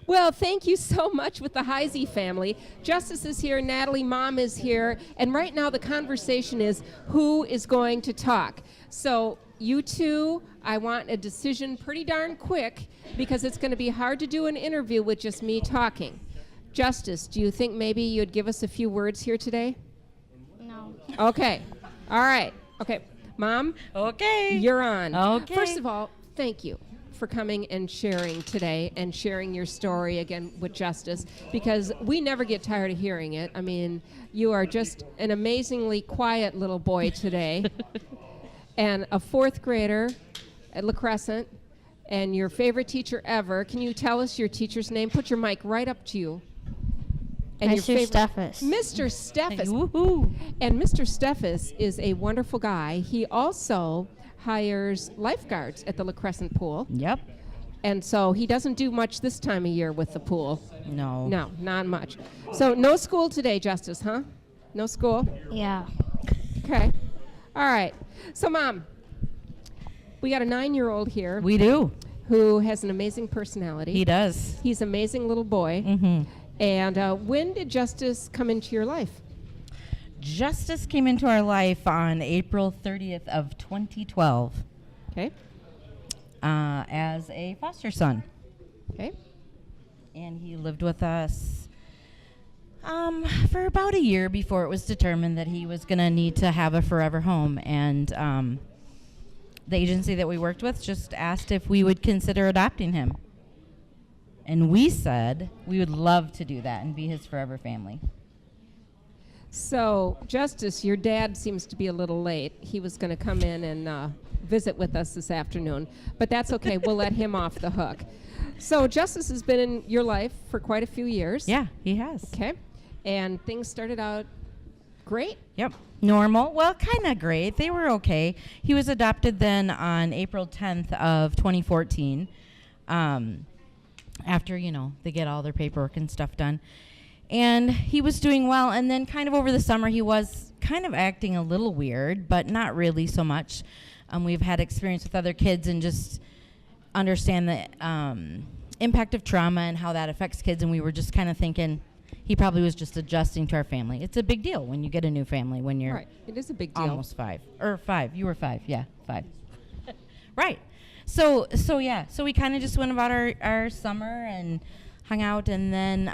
Well, thank you so much with the Heise family. Justus is here, Natalie, Mom is here, and right now the conversation is who is going to talk. So you two, I want a decision pretty darn quick because it's going to be hard to do an interview with just me talking. Justus, do you think maybe you'd give us a few words here today? No. Okay. All right. Okay. Mom? Okay. You're on. Okay. First of all, thank you for coming and sharing today and sharing your story again with Justus, because we never get tired of hearing it. I mean, you are just an amazingly quiet little boy today and a fourth grader at La Crescent and your favorite teacher ever. Can you tell us your teacher's name? Put your mic right up to you. And Mr. Steffes. Mr. Steffes. Woohoo. And Mr. Steffes is a wonderful guy. He also hires lifeguards at the La Crescent pool. Yep. And so he doesn't do much this time of year with the pool. No. No, not much. So no school today, Justus, huh? No school? Yeah. Okay. All right. So, Mom, we got a 9-year-old here We do. who has an amazing personality. He does. He's an amazing little boy. Mm-hmm. And when did Justus come into your life? Justus came into our life on April 30th of 2012 Okay. as a foster son. Okay. And he lived with us for about a year before it was determined that he was going to need to have a forever home. And the agency that we worked with just asked if we would consider adopting him. And we said we would love to do that and be his forever family. So, Justus, your dad seems to be a little late. He was going to come in and visit with us this afternoon, but that's okay. We'll let him off the hook. So, Justus has been in your life for quite a few years. Yeah, he has. Okay. And things started out great. Yep. Normal. Well, kind of great. They were okay. He was adopted then on April 10th of 2014. After, they get all their paperwork and stuff done. And he was doing well. And then kind of over the summer, he was kind of acting a little weird, but not really so much. We've had experience with other kids and just understand the impact of trauma and how that affects kids. And we were just kind of thinking he probably was just adjusting to our family. It's a big deal when you get a new family when you're Right. It is a big deal. almost 5. Or 5. You were 5. Yeah, 5. Right. So we kind of just went about our summer and hung out, and then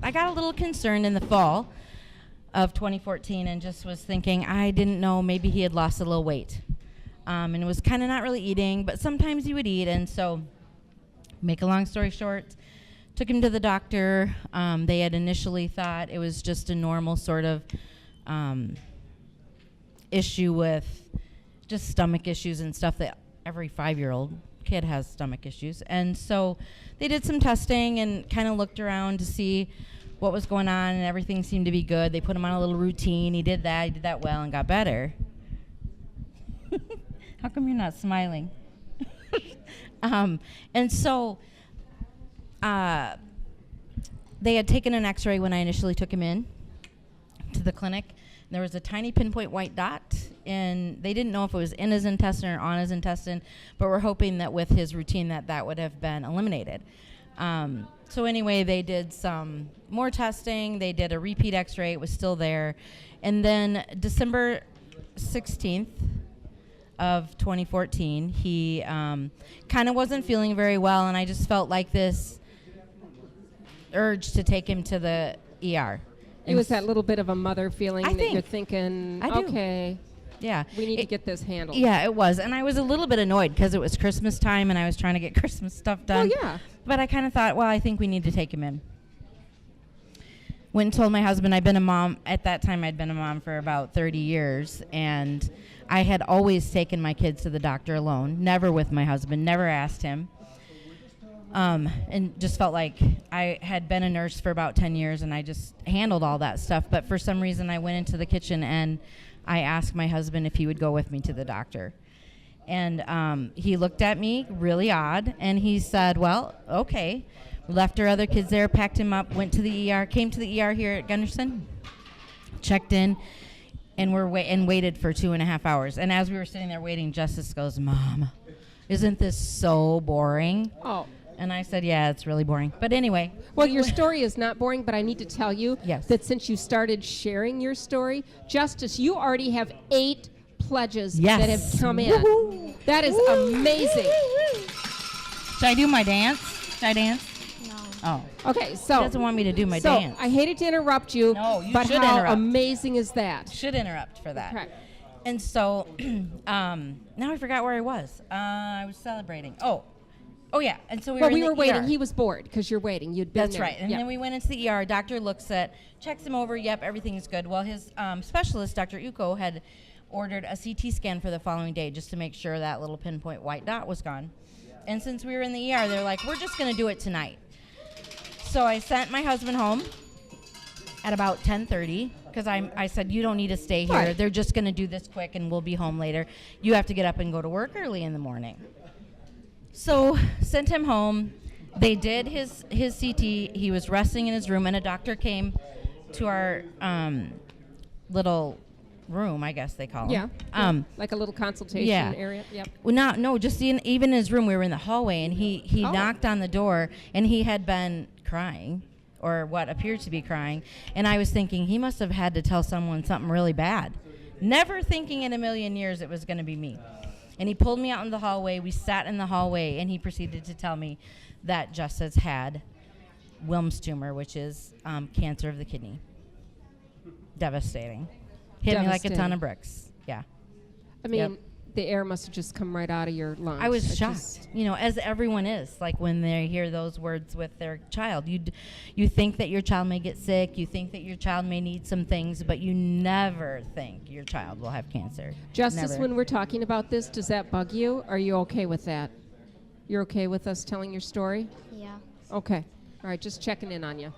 I got a little concerned in the fall of 2014 and just was thinking, I didn't know, maybe he had lost a little weight. And was kind of not really eating, but sometimes he would eat, and so, make a long story short, took him to the doctor. They had initially thought it was just a normal sort of issue with just stomach issues and stuff that every 5-year-old kid has stomach issues. And so they did some testing and kind of looked around to see what was going on, and everything seemed to be good. They put him on a little routine. He did that well and got better. How come you're not smiling? And so they had taken an x-ray when I initially took him in to the clinic. There was a tiny pinpoint white dot, and they didn't know if it was in his intestine or on his intestine, but we're hoping that with his routine that would have been eliminated. So anyway, they did some more testing. They did a repeat x-ray. It was still there. And then December 16th of 2014, he kind of wasn't feeling very well, and I just felt like this urge to take him to the ER. It was that little bit of a mother feeling that you're thinking, I do. okay, Yeah. we need to get this handled. Yeah, it was. And I was a little bit annoyed because it was Christmas time and I was trying to get Christmas stuff done. Oh, yeah. But I kind of thought, well, I think we need to take him in. Went and told my husband I'd been a mom. At that time, I'd been a mom for about 30 years. And I had always taken my kids to the doctor alone, never with my husband, never asked him. And just felt like I had been a nurse for about 10 years and I just handled all that stuff. But for some reason, I went into the kitchen and I asked my husband if he would go with me to the doctor. And he looked at me really odd and he said, well, okay. We left our other kids there, packed him up, went to the ER, came to the ER here at Gunderson, checked in, and waited for 2.5 hours. And as we were sitting there waiting, Justus goes, Mom, isn't this so boring? Oh. And I said, yeah, it's really boring. But anyway. Well, your story is not boring, but I need to tell you Yes. that since you started sharing your story, Justus, you already have 8 pledges Yes. that have come in. Woohoo. That is amazing. Should I do my dance? Should I dance? No. Oh. Okay, He so doesn't want me to do my so dance. I hated to interrupt you, No, you but should how interrupt. amazing is that? Should interrupt for that. Correct. And so, now I forgot where I was. I was celebrating. Oh yeah. And so we Well, were in we were the waiting. ER. He was bored because you're waiting. You'd been That's there. right. And Yeah. then we went into the ER. Doctor looks at, checks him over. Yep, everything's good. Well, his specialist, Dr. Uko, had ordered a CT scan for the following day just to make sure that little pinpoint white dot was gone. And since we were in the ER, they're like, we're just going to do it tonight. So I sent my husband home at about 10:30 because I said, you don't need to stay here. Right. They're just going to do this quick and we'll be home later. You have to get up and go to work early in the morning. So sent him home. They did his CT. He was resting in his room, and a doctor came to our little room, I guess they call Yeah. it. Like a little consultation yeah. area. Yep. Well, no, just even in his room. We were in the hallway, and he Oh. knocked on the door, and he had been crying, or what appeared to be crying. And I was thinking he must have had to tell someone something really bad. Never thinking in a million years it was going to be me. And he pulled me out in the hallway. We sat in the hallway, and he proceeded to tell me that Justus had Wilms tumor, which is cancer of the kidney. Devastating. Hit me like a ton Devastating. of bricks. Yeah. I mean, Yep. the air must have just come right out of your lungs. I was It shocked, just- as everyone is, like when they hear those words with their child. You think that your child may get sick, you think that your child may need some things, but you never think your child will have cancer. Justice, Never. when we're talking about this, does that bug you? Are you okay with that? You're okay with us telling your story? Yeah. Okay. All right, just checking in on you.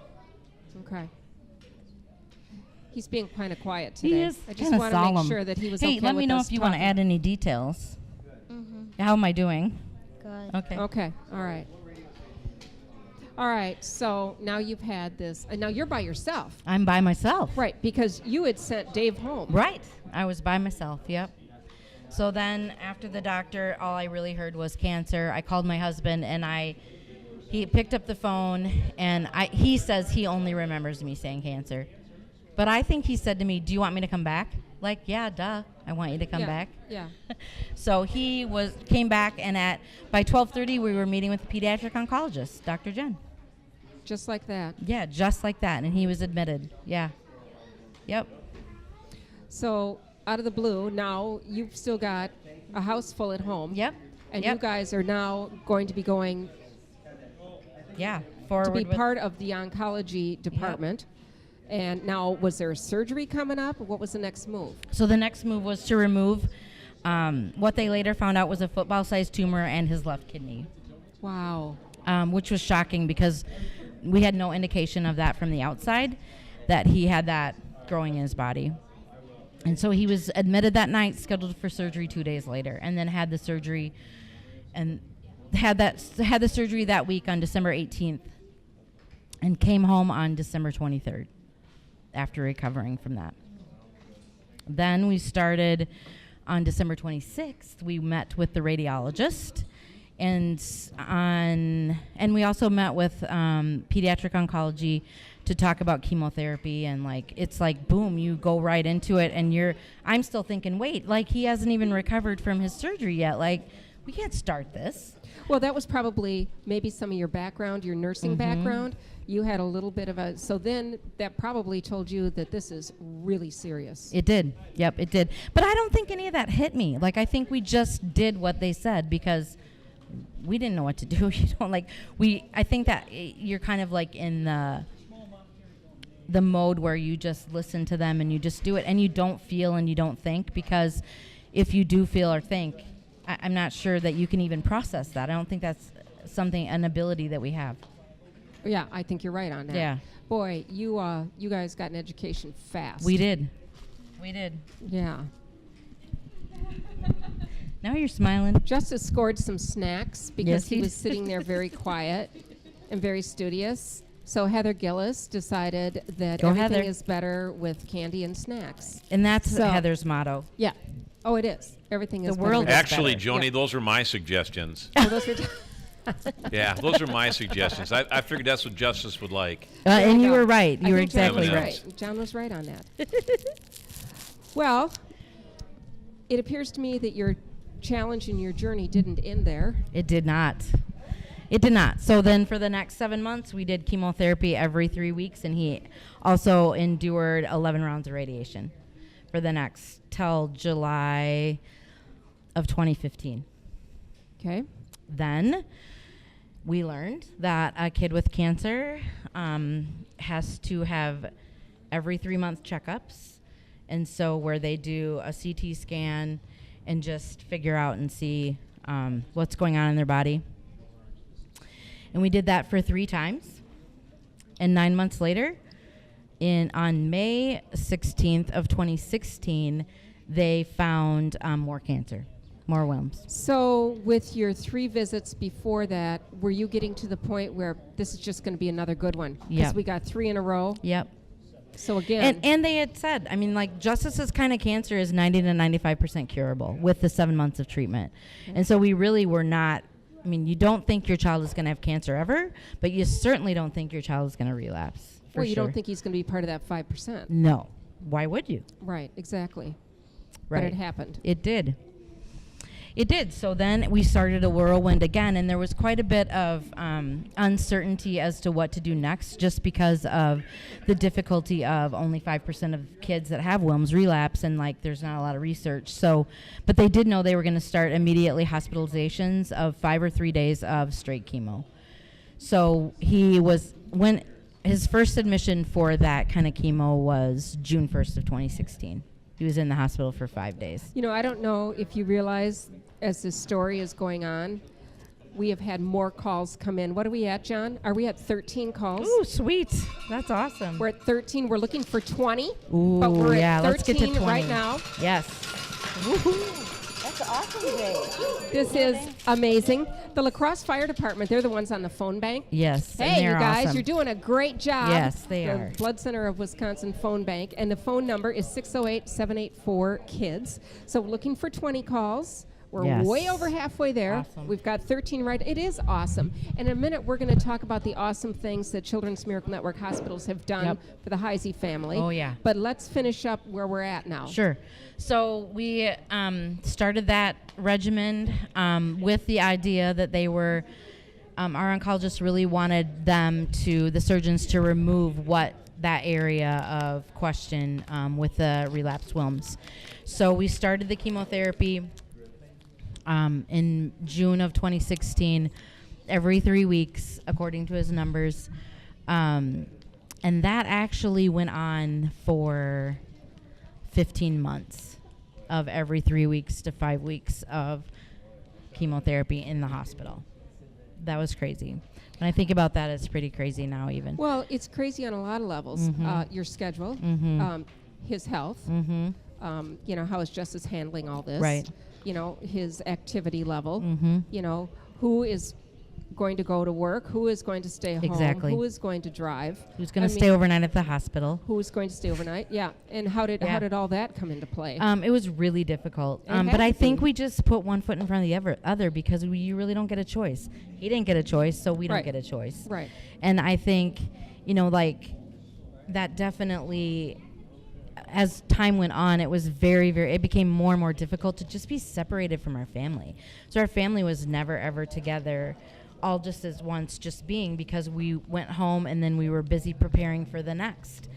Okay. He's being kind of quiet today. He is I just kinda want to make solemn. sure that he was Hey, okay let with me know us if you want to talking. add any details. Mm-hmm. How am I doing? Good. Okay. Okay. All right. All right. So now you've had this, and now you're by yourself, I'm by myself. right? Because you had sent Dave home. Right. I was by myself. Yep. So then after the doctor, all I really heard was cancer. I called my husband, and he picked up the phone, and he says he only remembers me saying cancer. But I think he said to me, do you want me to come back? Like, yeah, duh. I want you to come Yeah, back. Yeah. So he came back, and by 12:30 we were meeting with the pediatric oncologist, Dr. Jen. Just like that. Yeah, just like that, and he was admitted. Yeah. Yep. So out of the blue, now you've still got a house full at home. Yep. And Yep. you guys are now going to be going Yeah. to Forward be with part of the oncology department. And now, was there surgery coming up? What was the next move? So the next move was to remove what they later found out was a football-sized tumor and his left kidney, Wow. which was shocking because we had no indication of that from the outside, that he had that growing in his body. And so he was admitted that night, scheduled for surgery 2 days later, and then had the surgery, and had the surgery that week on December 18th, and came home on December 23rd after recovering from that. Then we started on December 26th. We met with the radiologist, and we also met with pediatric oncology to talk about chemotherapy. And it's like boom, you go right into it, and I'm still thinking, wait, like he hasn't even recovered from his surgery yet. Like we can't start this. Well, that was probably maybe some of your background, your nursing background. You had a little bit of so then that probably told you that this is really serious. It did. Yep, it did. But I don't think any of that hit me. Like I think we just did what they said because we didn't know what to do. I think that you're kind of like in the mode where you just listen to them and you just do it, and you don't feel and you don't think, because if you do feel or think, I'm not sure that you can even process that. I don't think that's an ability that we have. Yeah, I think you're right on that. Yeah. Boy, you guys got an education fast. We did. Yeah. Now you're smiling. Justice scored some snacks because Yes, he he was did. sitting there very quiet and very studious. So Heather Gillis decided that Go everything Heather. is better with candy and snacks. And that's So- Heather's motto. Yeah. Oh, it is. Everything is The world better. is Actually, better. Joni, Yeah. those were my suggestions. Oh, those were Yeah, those are my suggestions. I figured that's what Justus would like. And you go. were right. I You were think John exactly was M&Ms. right. John was right on that. Well, it appears to me that your challenge and your journey didn't end there. It did not. It did not. So then for the next 7 months, we did chemotherapy every 3 weeks, and he also endured 11 rounds of radiation for the next till July of 2015. Okay. Then we learned that a kid with cancer has to have every 3 month checkups. And so where they do a CT scan and just figure out and see what's going on in their body. And we did that for 3 times. And 9 months later, on May 16th of 2016, they found more cancer, more worms. So with your 3 visits before that, were you getting to the point where this is just going to be another good one? Because Yep. we got 3 in a row. Yep. So again, And they had said, I mean, like, Justus's kind of cancer is 90 to 95% curable with the 7 months of treatment. And so we really were not, I mean, you don't think your child is going to have cancer ever, but you certainly don't think your child is going to relapse. For well, you sure. don't think he's going to be part of that 5%. No. Why would you? Right, exactly. Right. But it happened. It did. It did. So then we started a whirlwind again, and there was quite a bit of uncertainty as to what to do next, just because of the difficulty of only 5% of kids that have Wilms relapse, and like there's not a lot of research. So, but they did know they were going to start immediately hospitalizations of 5 or 3 days of straight chemo. So when his first admission for that kind of chemo was June 1st of 2016. He was in the hospital for 5 days. You know, I don't know if you realize as this story is going on, we have had more calls come in. What are we at, John? Are we at 13 calls? Ooh, sweet. That's awesome. We're at 13. We're looking for 20. Ooh, but we're yeah, at let's get to 13 20 right now. Yes. Woohoo. That's awesome, Jay. This is amazing. The La Crosse Fire Department, they're the ones on the phone bank. Yes. and Hey, you they're guys, awesome. you're doing a great job. Yes, they the are. Blood Center of Wisconsin phone bank, and the phone number is 608-784-KIDS. So looking for 20 calls. We're Yes. way over halfway there. Awesome. We've got 13 right. It is awesome. And in a minute, we're going to talk about the awesome things that Children's Miracle Network hospitals have done Yep. for the Heise family. Oh, yeah. But let's finish up where we're at now. Sure. So we started that regimen with the idea that they were, our oncologist really wanted the surgeons to remove that area of question with the relapsed Wilms. So we started the chemotherapy in June of 2016, every 3 weeks, according to his numbers. And that actually went on for 15 months of every 3 weeks to 5 weeks of chemotherapy in the hospital. That was crazy. When I think about that, it's pretty crazy now even. Well, it's crazy on a lot of levels. Mhm. Your schedule, Mhm. his health, Mm-hmm. you know, how is Justice handling all this? Right. You know, his activity level. Mm-hmm. You know, who is going to go to work? Who is going to stay home? Exactly. Who is going to drive? Who's going I to stay mean, overnight at the hospital? Who is going to stay overnight? Yeah. And how did Yeah. all that come into play? It was really difficult. It had But I to think be. we just put one foot in front of the other because you really don't get a choice. He didn't get a choice, so we don't Right. get a choice. Right. And I think, you know, like, that definitely, as time went on, it was it became more and more difficult to just be separated from our family. So our family was never, ever together, all just as once, just being, because we went home and then we were busy preparing for the next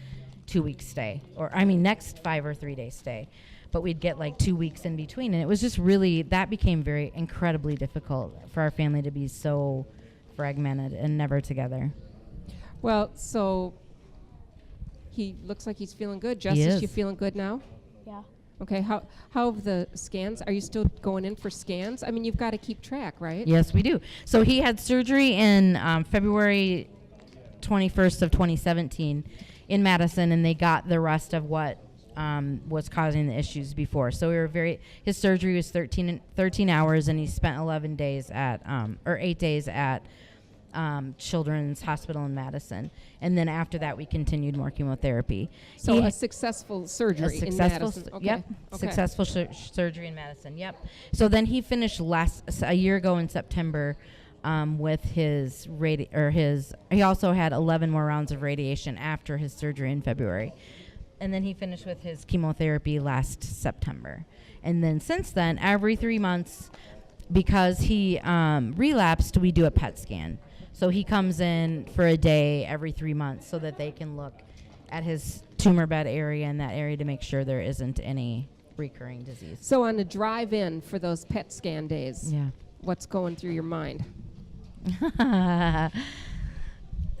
2 week stay, next 5 or 3 day stay. But we'd get like 2 weeks in between. And it was just really, that became very incredibly difficult for our family to be so fragmented and never together. Well, so he looks like he's feeling good. He Justice, is. you feeling good now? Yeah. Okay. How have the scans? Are you still going in for scans? I mean, you've got to keep track, right? Yes, we do. So he had surgery in February 21st of 2017 in Madison, and they got the rest of what was causing the issues before. So his surgery was 13 hours, and he spent 11 days at, 8 days at Children's Hospital in Madison. And then after that, we continued more chemotherapy. So a successful surgery in Madison. Okay. Yep. Okay. Successful surgery in Madison. Yep. So then he finished a year ago in September, with his he also had 11 more rounds of radiation after his surgery in February. And then he finished with his chemotherapy last September. And then since then, every 3 months, because he relapsed, we do a PET scan. So he comes in for a day every 3 months so that they can look at his tumor bed area in that area to make sure there isn't any recurring disease. So on the drive in for those PET scan days, Yeah. what's going through your mind?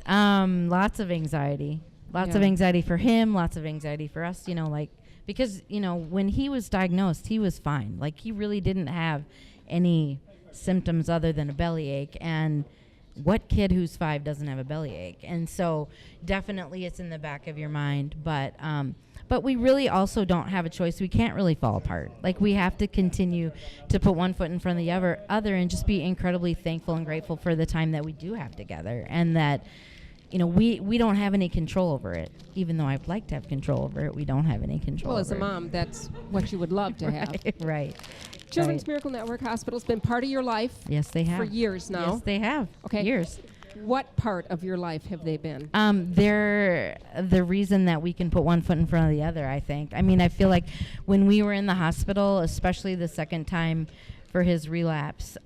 Lots of anxiety. Lots of Yeah. anxiety for him, lots of anxiety for us, because, when he was diagnosed, he was fine. Like, he really didn't have any symptoms other than a bellyache. And what kid who's 5 doesn't have a bellyache? And so definitely it's in the back of your mind. But we really also don't have a choice. We can't really fall apart. Like, we have to continue to put one foot in front of the other and just be incredibly thankful and grateful for the time that we do have together. And that, we don't have any control over it. Even though I'd like to have control over it, we don't have any control Well, over as a mom, that's what you would love to have. Right. Children's Right. Miracle Network Hospital's been part of your life Yes, they have. for years now. Yes, they have. Okay. Years. What part of your life have they been? They're the reason that we can put one foot in front of the other, I think. I mean, I feel like when we were in the hospital, especially the second time for his relapse,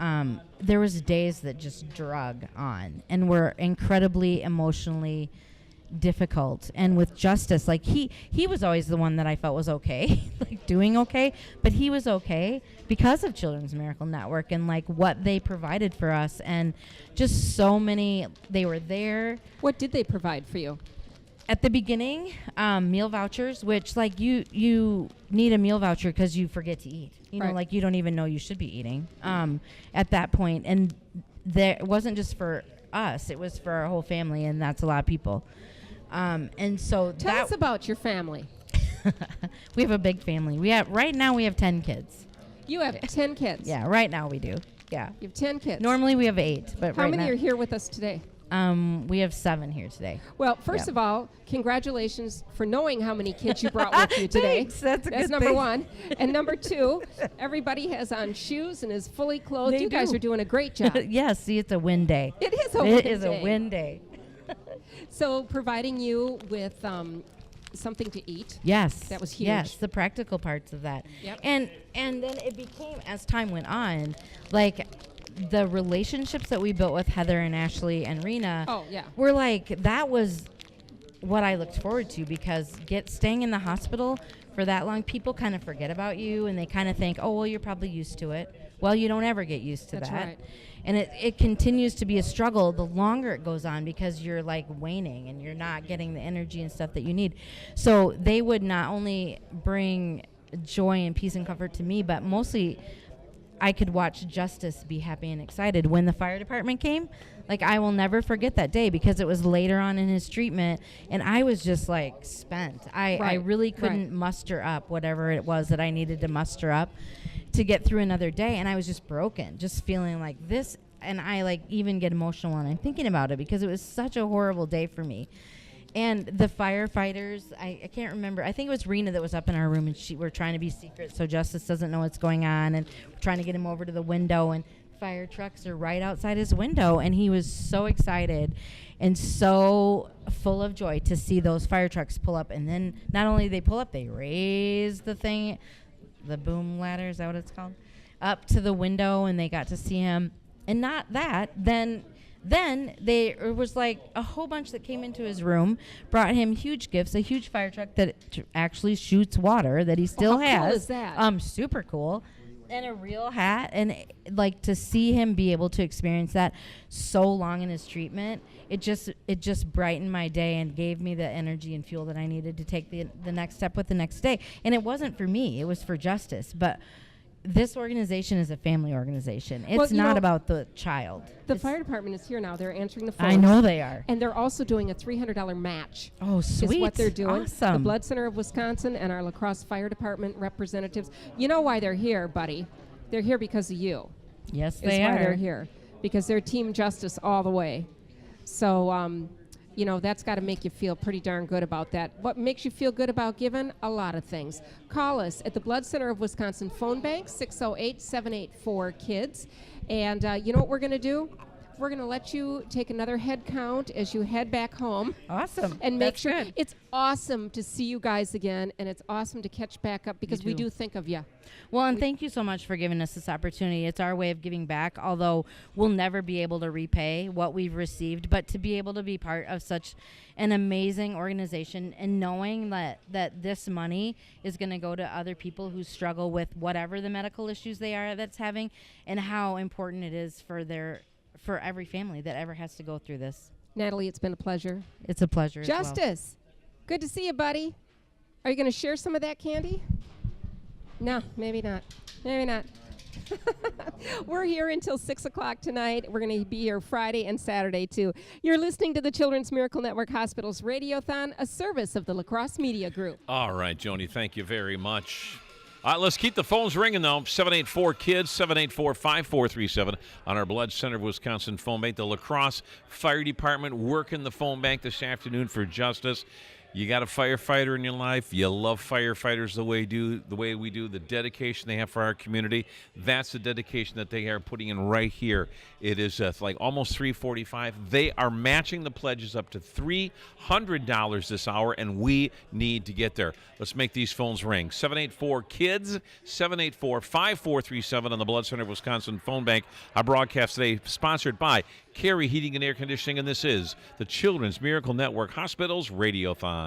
there was days that just drug on and were incredibly emotionally difficult. And with Justus, like, he was always the one that I felt was okay, like doing okay, but he was okay because of Children's Miracle Network and like what they provided for us, and just so many, they were there. What did they provide for you? At the beginning, meal vouchers, which, like, you need a meal voucher because you forget to eat. Right. Like, you don't even know you should be eating at that point. And it wasn't just for us. It was for our whole family, and that's a lot of people. And so Tell us about your family. we have a big family. Right now we have 10 kids. You have 10 kids. Yeah, right now we do. Yeah. You have 10 kids. Normally we have 8, but How right many now are here with us today? we have 7 here today. Well, first Yeah. of all, congratulations for knowing how many kids you brought with you today. Thanks, that's a good number thing. 1. And number 2, everybody has on shoes and is fully clothed. They You guys do. are doing a great job. Yes, see, it's a win day. It is a It win is day. a win day. So providing you with something to eat. Yes. That was huge. Yes, the practical parts of that. Yep. And then it became, as time went on, like, the relationships that we built with Heather and Ashley and Rena Oh, yeah. were like, that was what I looked forward to, because staying in the hospital for that long, people kind of forget about you and they kind of think, oh, well, you're probably used to it. Well, you don't ever get used to That's that. right. And it continues to be a struggle the longer it goes on, because you're like waning and you're not getting the energy and stuff that you need. So they would not only bring joy and peace and comfort to me, but mostly I could watch Justus be happy and excited when the fire department came. Like, I will never forget that day, because it was later on in his treatment and I was just like spent. I Right, really couldn't right. muster up whatever it was that I needed to muster up to get through another day. And I was just broken, just feeling like this. And I like even get emotional when I'm thinking about it, because it was such a horrible day for me. And the firefighters, I can't remember. I think it was Rena that was up in our room, and we're trying to be secret so Justus doesn't know what's going on. And we're trying to get him over to the window, and fire trucks are right outside his window. And he was so excited and so full of joy to see those fire trucks pull up. And then not only they pull up, they raise the thing, the boom ladder, is that what it's called? Up to the window, and they got to see him. And not that, then it was like a whole bunch that came into his room, brought him huge gifts, a huge fire truck that actually shoots water that he still how cool has. is that? Super cool. And a real hat. And like, to see him be able to experience that so long in his treatment, it just brightened my day and gave me the energy and fuel that I needed to take the next step with the next day. And it wasn't for me, it was for Justus. But this organization is a family organization. It's you not know, about the child. The It's- fire department is here now. They're answering the phones. I know they are. And they're also doing a $300 match. Oh, sweet. Is what they're doing. Awesome. The Blood Center of Wisconsin and our La Crosse Fire Department representatives. You know why they're here, buddy? They're here because of you. Yes, Is they why are. they're here. Because they're Team Justice all the way. So, that's got to make you feel pretty darn good about that. What makes you feel good about giving? A lot of things. Call us at the Blood Center of Wisconsin phone bank, 608-784-KIDS. And you know what we're going to do? we're going to let you take another head count as you head back home. Awesome. And make That's sure good. it's awesome to see you guys again, and it's awesome to catch back up because we too. do think of you. Well, and thank you so much for giving us this opportunity. It's our way of giving back, although we'll never be able to repay what we've received. But to be able to be part of such an amazing organization and knowing that this money is going to go to other people who struggle with whatever the medical issues they are that's having, and how important it is for every family that ever has to go through this. Natalie, it's been a pleasure. It's a pleasure. as well. Justus, good to see you, buddy. Are you going to share some of that candy? No, maybe not. Maybe not. We're here until 6 o'clock tonight. We're going to be here Friday and Saturday, too. You're listening to the Children's Miracle Network Hospital's Radiothon, a service of the La Crosse Media Group. All right, Joni, thank you very much. Let's keep the phones ringing, though. 784-KIDS, 784-5437 on our Blood Center of Wisconsin phone bank. The La Crosse Fire Department working the phone bank this afternoon for Justus. You got a firefighter in your life. You love firefighters the way we do. The dedication they have for our community. That's the dedication that they are putting in right here. It is like almost $345. They are matching the pledges up to $300 this hour, and we need to get there. Let's make these phones ring. 784-KIDS, 784-5437 on the Blood Center of Wisconsin phone bank. Our broadcast today sponsored by Carey Heating and Air Conditioning, and this is the Children's Miracle Network Hospital's Radiothon.